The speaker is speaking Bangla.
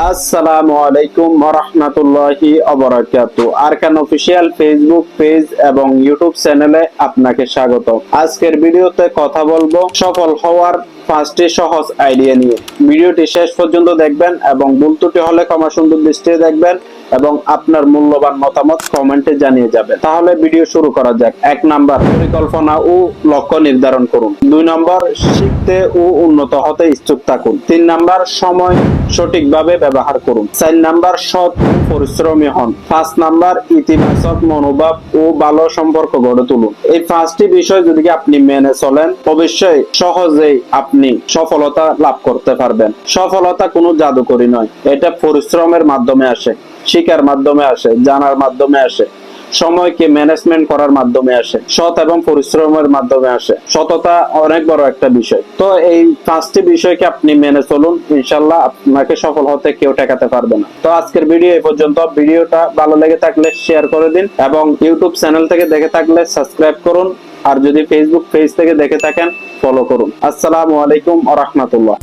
আসসালামু আলাইকুম ওয়া রাহমাতুল্লাহি ওয়া বারাকাতুহু। আরকান অফিশিয়াল ফেসবুক পেজ এবং ইউটিউব চ্যানেলে আপনাকে স্বাগত। আজকের ভিডিওতে কথা বলবো সফল হওয়ার 5টি সহজ আইডিয়া নিয়ে। ভিডিওটি শেষ পর্যন্ত দেখবেন এবং ভুল ত্রুটি হলে ক্ষমা সুন্দর দৃষ্টিতে দেখবেন এবং আপনার মূল্যবান মতামত কমেন্টে জানিয়ে যাবেন। তাহলে ভিডিও শুরু করা যাক। 1 নাম্বার, পরিকল্পনা ও লক্ষ্য নির্ধারণ করুন। 2 নাম্বার, শিখতে ও উন্নত হতে ইচ্ছুক থাকুন। 3 নাম্বার, সময় সঠিকভাবে ব্যবহার করুন। 4 নাম্বার, সৎ ও পরিশ্রমী হন। 5 নাম্বার, ইতিবাচক মনোভাব ও ভালো সম্পর্ক গড়ে তুলুন। এই 5টি বিষয় যদি আপনি মেনে চলেন, অবশ্যই সহজেই আপনি সফলতা লাভ করতে পারবেন। সফলতা কোনো জাদুকরি নয়, এটা পরিশ্রমের মাধ্যমে আসে, শিক্ষার মাধ্যমে আসে, জানার মাধ্যমে আসে, সময়কে ম্যানেজমেন্ট করার মাধ্যমে আসে, সৎ এবং পরিশ্রমের মাধ্যমে আসে। সততা অনেক বড় একটা বিষয়। তো এই 5টি বিষয়কে আপনি মেনে চলুন, ইনশাআল্লাহ আপনাকে সফল হতে কেউ ঠেকাতে পারবে না। তো আজকের ভিডিও এই পর্যন্ত। ভিডিওটা ভালো লেগে থাকলে শেয়ার করে দিন এবং ইউটিউব চ্যানেল থেকে দেখে থাকলে সাবস্ক্রাইব করুন, আর যদি ফেসবুক পেজ থেকে দেখে থাকেন ফলো করুন। আসসালামু আলাইকুম ওয়া রাহমাতুল্লাহ।